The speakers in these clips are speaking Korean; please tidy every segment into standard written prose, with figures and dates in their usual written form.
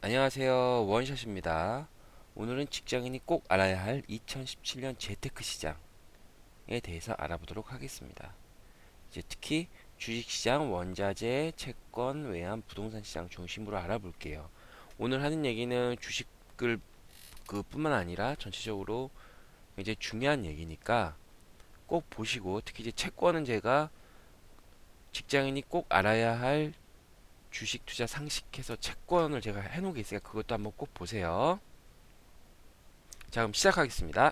안녕하세요. 원샷입니다. 오늘은 직장인이 꼭 알아야 할 2017년 재테크 시장에 대해서 알아보도록 하겠습니다. 이제 특히 주식시장, 원자재, 채권, 외환, 부동산 시장 중심으로 알아볼게요. 오늘 하는 얘기는 주식을 그뿐만 아니라 전체적으로 굉장히 중요한 얘기니까 꼭 보시고, 특히 이제 채권은 제가 직장인이 꼭 알아야 할 주식 투자 상식해서 채권을 제가 해놓은 게 있으니까 그것도 한번 꼭 보세요. 자, 그럼 시작하겠습니다.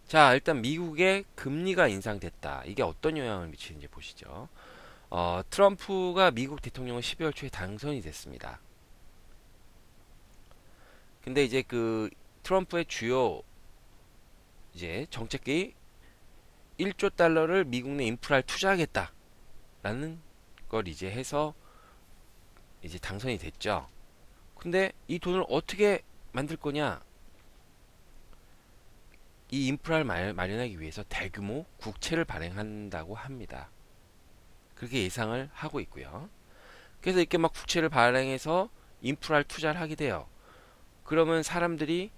자, 일단 미국의 금리가 인상됐다. 이게 어떤 영향을 미치는지 보시죠. 트럼프가 미국 대통령은 12월 초에 당선이 됐습니다. 근데 이제 그 트럼프의 주요 이제 정책이 1조 달러를 미국 내 인프라를 투자하겠다라는 걸 이제 해서 이제 당선이 됐죠. 근데 이 돈을 어떻게 만들 거냐? 이 인프라를 마련하기 위해서 대규모 국채를 발행한다고 합니다. 그렇게 예상을 하고 있고요. 그래서 이렇게 막 국채를 발행해서 인프라를 투자를 하게 돼요. 그러면 사람들이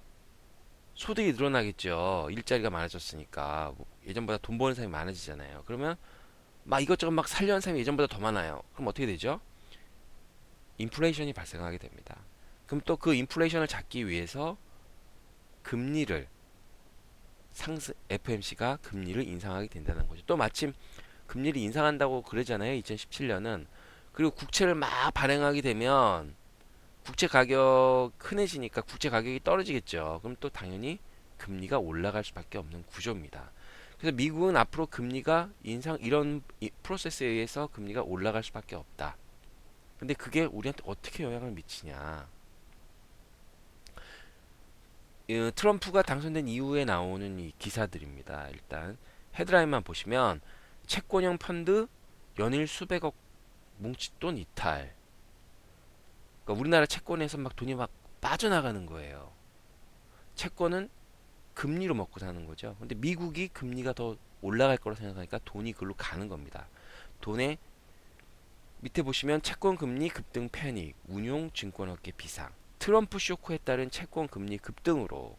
소득이 늘어나겠죠. 일자리가 많아졌으니까. 뭐 예전보다 돈 버는 사람이 많아지잖아요. 그러면 막 이것저것 막 살려는 사람이 예전보다 더 많아요. 그럼 어떻게 되죠? 인플레이션이 발생하게 됩니다. 그럼 또 그 인플레이션을 잡기 위해서 금리를 FMC가 금리를 인상하게 된다는 거죠. 또 마침 금리를 인상한다고 그러잖아요. 2017년은. 그리고 국채를 막 발행하게 되면 국채 가격 흔해지니까 국채 가격이 떨어지겠죠. 그럼 또 당연히 금리가 올라갈 수밖에 없는 구조입니다. 그래서 미국은 앞으로 금리가 인상 이런 프로세스에 의해서 금리가 올라갈 수밖에 없다. 근데 그게 우리한테 어떻게 영향을 미치냐? 트럼프가 당선된 이후에 나오는 이 기사들입니다. 일단 헤드라인만 보시면 채권형 펀드 연일 수백억 뭉칫돈 이탈. 그러니까 우리나라 채권에서 막 돈이 막 빠져나가는 거예요. 채권은 금리로 먹고 사는 거죠. 근데 미국이 금리가 더 올라갈 거라 생각하니까 돈이 그걸로 가는 겁니다. 돈에 밑에 보시면 채권 금리 급등 패닉, 운용 증권업계 비상. 트럼프 쇼크에 따른 채권 금리 급등으로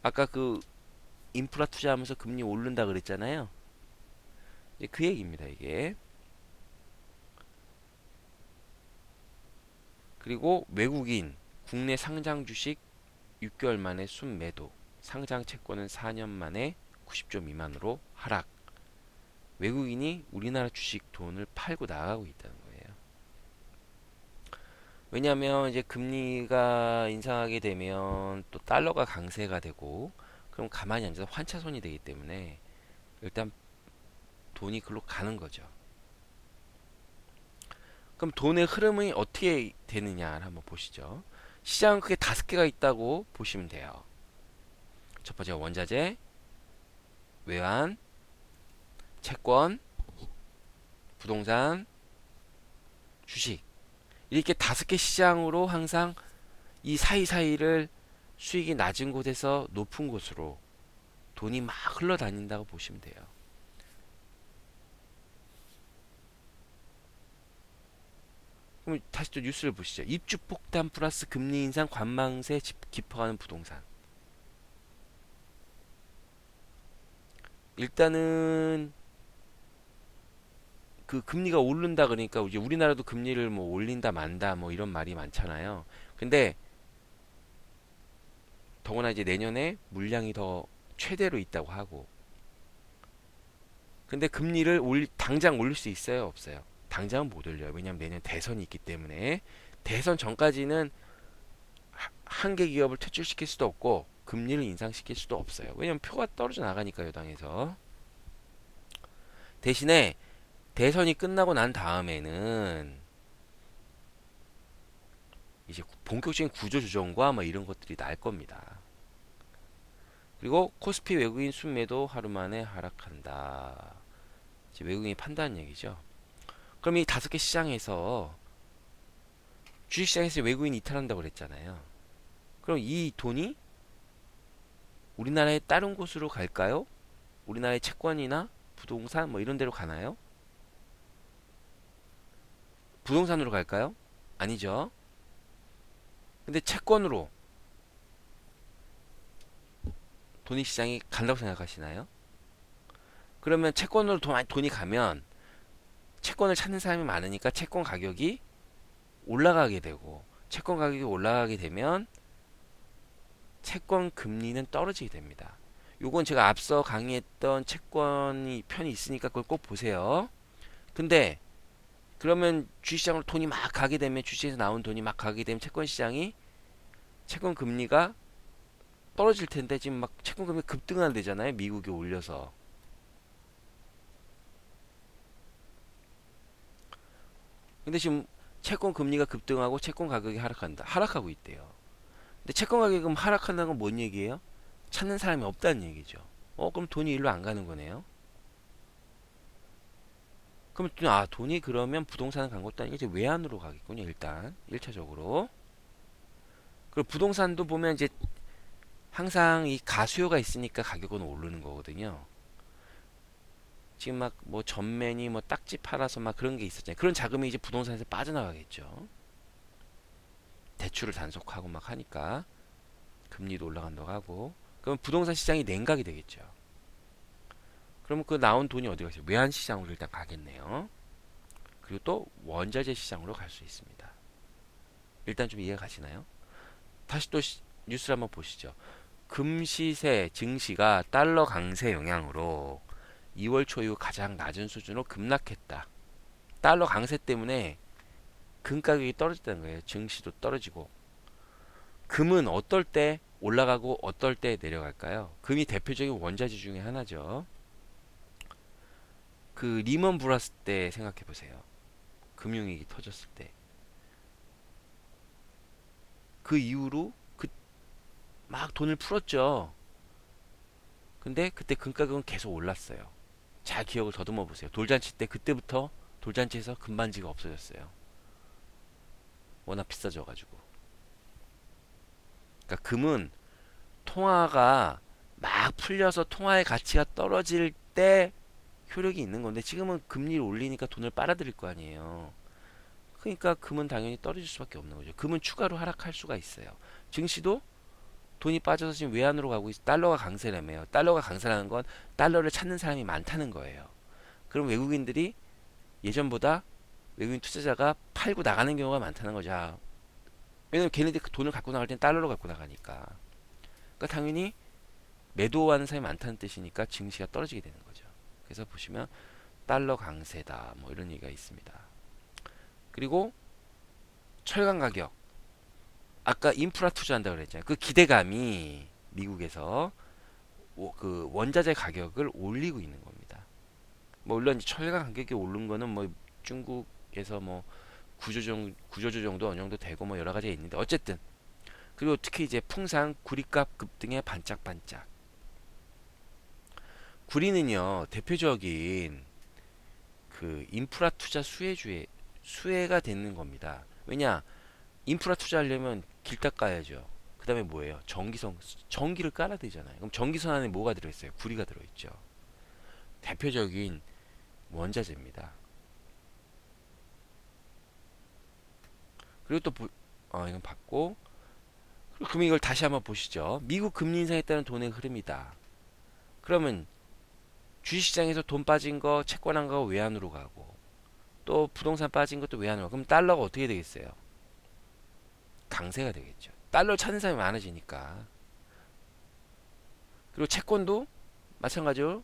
아까 그 인프라 투자하면서 금리 오른다 그랬잖아요. 이제 그 얘기입니다, 이게. 그리고 외국인 국내 상장 주식 6개월 만에 순매도. 상장 채권은 4년 만에 90조 미만으로 하락. 외국인이 우리나라 주식 돈을 팔고 나가고 있다는 거예요. 왜냐하면 이제 금리가 인상하게 되면 또 달러가 강세가 되고 그럼 가만히 앉아서 환차손이 되기 때문에 일단 돈이 글로 가는 거죠. 그럼 돈의 흐름이 어떻게 되느냐를 한번 보시죠. 시장은 크게 다섯 개가 있다고 보시면 돼요. 첫 번째 원자재, 외환, 채권, 부동산, 주식. 이렇게 다섯 개 시장으로 항상 이 사이사이를 수익이 낮은 곳에서 높은 곳으로 돈이 막 흘러다닌다고 보시면 돼요. 그럼 다시 또 뉴스를 보시죠. 입주 폭탄 플러스 금리 인상 관망세 깊어가는 부동산. 일단은 그 금리가 오른다 그러니까 이제 우리나라도 금리를 뭐 올린다 만다 뭐 이런 말이 많잖아요. 근데 더구나 이제 내년에 물량이 더 최대로 있다고 하고. 근데 금리를 당장 올릴 수 있어요, 없어요? 당장은 못 올려요. 왜냐면 내년 대선이 있기 때문에 대선 전까지는 한 개 기업을 퇴출시킬 수도 없고 금리를 인상시킬 수도 없어요. 왜냐면 표가 떨어져 나가니까 여당에서. 대신에 대선이 끝나고 난 다음에는 이제 본격적인 구조조정과 뭐 이런 것들이 날 겁니다. 그리고 코스피 외국인 순매도 하루 만에 하락한다. 이제 외국인이 판다는 얘기죠. 그럼 이 다섯 개 시장에서 주식시장에서 외국인이 이탈한다고 그랬잖아요. 그럼 이 돈이 우리나라의 다른 곳으로 갈까요? 우리나라의 채권이나 부동산 뭐 이런 데로 가나요? 부동산으로 갈까요? 아니죠. 근데 채권으로 돈이 간다고 생각하시나요? 그러면 채권으로 돈이 가면 채권을 찾는 사람이 많으니까 채권 가격이 올라가게 되고, 채권 가격이 올라가게 되면 채권 금리는 떨어지게 됩니다. 요건 제가 앞서 강의했던 채권이 편이 있으니까 그걸 꼭 보세요. 근데 그러면 주식시장으로 돈이 막 가게 되면, 주식에서 나온 돈이 막 가게 되면 채권 시장이, 채권 금리가 떨어질 텐데, 지금 막 채권 금리 급등한대잖아요. 미국이 올려서. 근데 지금 채권 금리가 급등하고 채권 가격이 하락하고 있대요. 근데 채권 가격이 하락한다는 건 뭔 얘기예요? 찾는 사람이 없다는 얘기죠. 그럼 돈이 일로 안 가는 거네요. 그럼 돈이 그러면 부동산 간 것도 아니고 이제 외환으로 가겠군요. 일단 1차적으로. 그리고 부동산도 보면 이제 항상 이 가수요가 있으니까 가격은 오르는 거거든요. 지금 막 뭐 전맨이 뭐 딱지 팔아서 막 그런 게 있었잖아요. 그런 자금이 이제 부동산에서 빠져나가겠죠. 대출을 단속하고 막 하니까 금리도 올라간다고 하고. 그럼 부동산 시장이 냉각이 되겠죠. 그러면 그 나온 돈이 어디 가죠? 외환 시장으로 일단 가겠네요. 그리고 또 원자재 시장으로 갈 수 있습니다. 일단 좀 이해가 가시나요? 다시 또 뉴스를 한번 보시죠. 금시세 증시가 달러 강세 영향으로 2월 초 이후 가장 낮은 수준으로 급락했다. 달러 강세 때문에 금 가격이 떨어졌다는 거예요. 증시도 떨어지고. 금은 어떨 때 올라가고 어떨 때 내려갈까요? 금이 대표적인 원자재 중에 하나죠. 그 리먼 브라스 때 생각해 보세요. 금융위기 터졌을 때. 그 이후로 막 돈을 풀었죠. 근데 그때 금 가격은 계속 올랐어요. 잘 기억을 더듬어 보세요. 돌잔치 때 그때부터 돌잔치에서 금반지가 없어졌어요. 워낙 비싸져가지고. 그러니까 금은 통화가 막 풀려서 통화의 가치가 떨어질 때 효력이 있는 건데, 지금은 금리를 올리니까 돈을 빨아들일 거 아니에요. 그러니까 금은 당연히 떨어질 수밖에 없는 거죠. 금은 추가로 하락할 수가 있어요. 증시도 돈이 빠져서 지금 외환으로 가고 달러가 강세라며요. 달러가 강세라는 건 달러를 찾는 사람이 많다는 거예요. 그럼 외국인들이 예전보다, 외국인 투자자가 팔고 나가는 경우가 많다는 거죠. 왜냐면 걔네들이 그 돈을 갖고 나갈 땐 달러로 갖고 나가니까. 그러니까 당연히 매도하는 사람이 많다는 뜻이니까 증시가 떨어지게 되는 거죠. 그래서 보시면 달러 강세다 뭐 이런 얘기가 있습니다. 그리고 철강 가격, 아까 인프라 투자한다고 그랬잖아요. 그 기대감이 미국에서 그 원자재 가격을 올리고 있는 겁니다. 뭐 물론 철강 가격이 오른 거는 뭐 중국에서 뭐 구조조 정도 어느 정도 되고 뭐 여러 가지가 있는데, 어쨌든. 그리고 특히 이제 풍산 구리값 급등에 반짝반짝. 구리는요, 대표적인 그 인프라 투자 수혜가 되는 겁니다. 왜냐, 인프라 투자하려면 길 닦아야죠. 그 다음에 뭐예요? 전기를 깔아야 되잖아요. 그럼 전기선 안에 뭐가 들어있어요? 구리가 들어있죠. 대표적인 원자재입니다. 그리고 또 이건 봤고, 그럼 이걸 다시 한번 보시죠. 미국 금리 인상에 따른 돈의 흐름이다. 그러면 주식시장에서 돈 빠진 거 채권한 거 외환으로 가고, 또 부동산 빠진 것도 외환으로 가고, 그럼 달러가 어떻게 되겠어요? 강세가 되겠죠. 달러를 찾는 사람이 많아지니까. 그리고 채권도 마찬가지로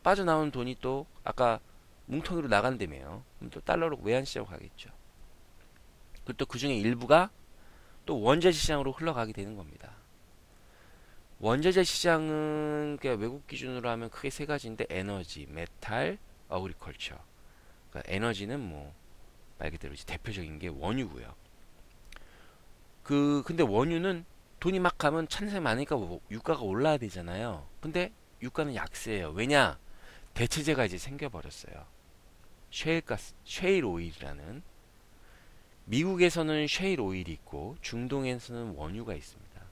빠져나온 돈이 또 아까 뭉텅이로 나간다며요. 그럼 또 달러로 외환시장으로 가겠죠. 그리고 또 그 중에 일부가 또 원자재 시장으로 흘러가게 되는 겁니다. 원자재 시장은 외국 기준으로 하면 크게 세 가지인데, 에너지, 메탈, 어그리컬처. 그러니까 에너지는 뭐 말 그대로 대표적인 게 원유고요. 근데 원유는 돈이 막 가면 찾는 사람이 많으니까 유가가 올라야 되잖아요. 근데 유가는 약세예요. 왜냐? 대체재가 이제 생겨버렸어요. 쉐일 오일이라는. 미국에서는 쉐일 오일이 있고 중동에서는 원유가 있습니다.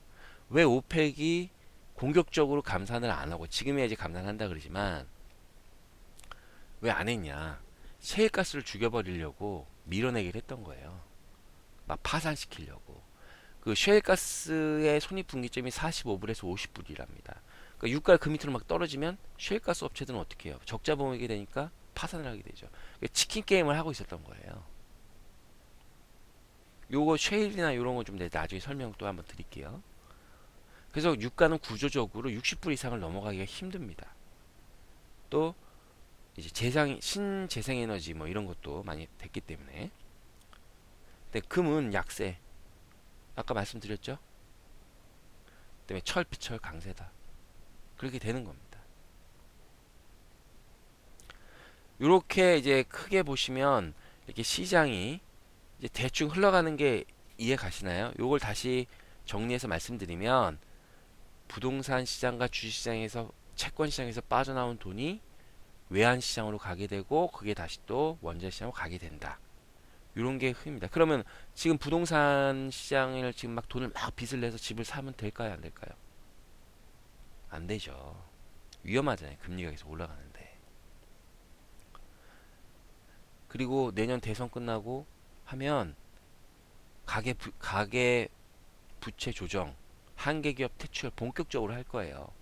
왜 오펙이 공격적으로 감산을 안 하고, 지금이야 이제 감산한다 그러지만 왜 안 했냐? 셰일가스를 죽여버리려고 밀어내기를 했던 거예요. 막 파산시키려고. 그 셰일가스의 손익분기점이 45불에서 50불이랍니다. 그러니까 유가가 그 밑으로 막 떨어지면 셰일가스 업체들은 어떻게 해요? 적자 범위게 되니까 파산을 하게 되죠. 그러니까 치킨 게임을 하고 있었던 거예요. 요거 셰일이나 이런 거 좀 나중에 설명 또 한번 드릴게요. 그래서 유가는 구조적으로 60불 이상을 넘어가기가 힘듭니다. 또 이제 신재생에너지 뭐 이런 것도 많이 됐기 때문에. 근데 금은 약세. 아까 말씀드렸죠? 때문에 철피철 강세다. 그렇게 되는 겁니다. 이렇게 이제 크게 보시면 이렇게 시장이 이제 대충 흘러가는 게 이해 가시나요? 요걸 다시 정리해서 말씀드리면 부동산 시장과 주식 시장에서 채권 시장에서 빠져나온 돈이 외환 시장으로 가게 되고 그게 다시 또 원자 시장으로 가게 된다. 이런 게 흐름입니다. 그러면 지금 부동산 시장을 지금 막 돈을 막 빚을 내서 집을 사면 될까요? 안 될까요? 안 되죠. 위험하잖아요. 금리가 계속 올라가는데. 그리고 내년 대선 끝나고 하면 가계 부채 조정, 한계 기업 퇴출 본격적으로 할 거예요.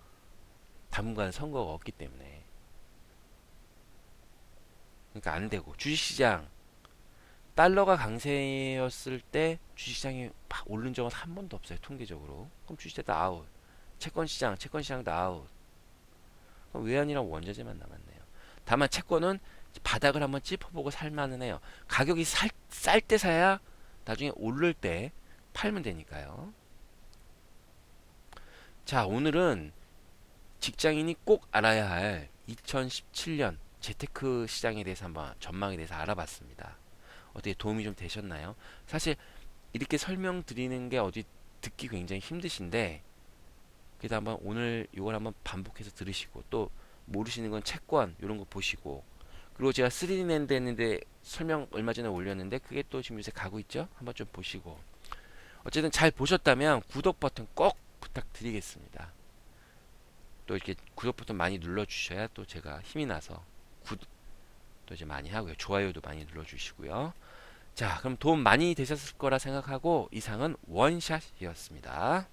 당분간 선거가 없기 때문에. 그러니까 안 되고 주식시장 달러가 강세였을 때 주식시장이 막 오른 적은 한 번도 없어요. 통계적으로. 그럼 주식시장 다 아웃. 채권시장 다 아웃. 그럼 외환이랑 원자재만 남았네요. 다만 채권은 바닥을 한번 짚어보고 살만은 해요. 가격이 쌀 때 사야 나중에 오를 때 팔면 되니까요. 자, 오늘은 직장인이 꼭 알아야 할 2017년 재테크 시장에 대해서 한번 전망에 대해서 알아봤습니다. 어떻게 도움이 좀 되셨나요? 사실 이렇게 설명드리는 게 어디 듣기 굉장히 힘드신데 그래도 한번 오늘 이걸 한번 반복해서 들으시고 또 모르시는 건 채권 이런 거 보시고 그리고 제가 3D랜드 했는데 설명 얼마 전에 올렸는데 그게 또 지금 요새 가고 있죠? 한번 좀 보시고 어쨌든 잘 보셨다면 구독 버튼 꼭 부탁드리겠습니다. 또 이렇게 구독 버튼 많이 눌러주셔야 또 제가 힘이 나서 또 이제 많이 하고요. 좋아요도 많이 눌러주시고요. 자, 그럼 도움 많이 되셨을 거라 생각하고 이상은 원샷이었습니다.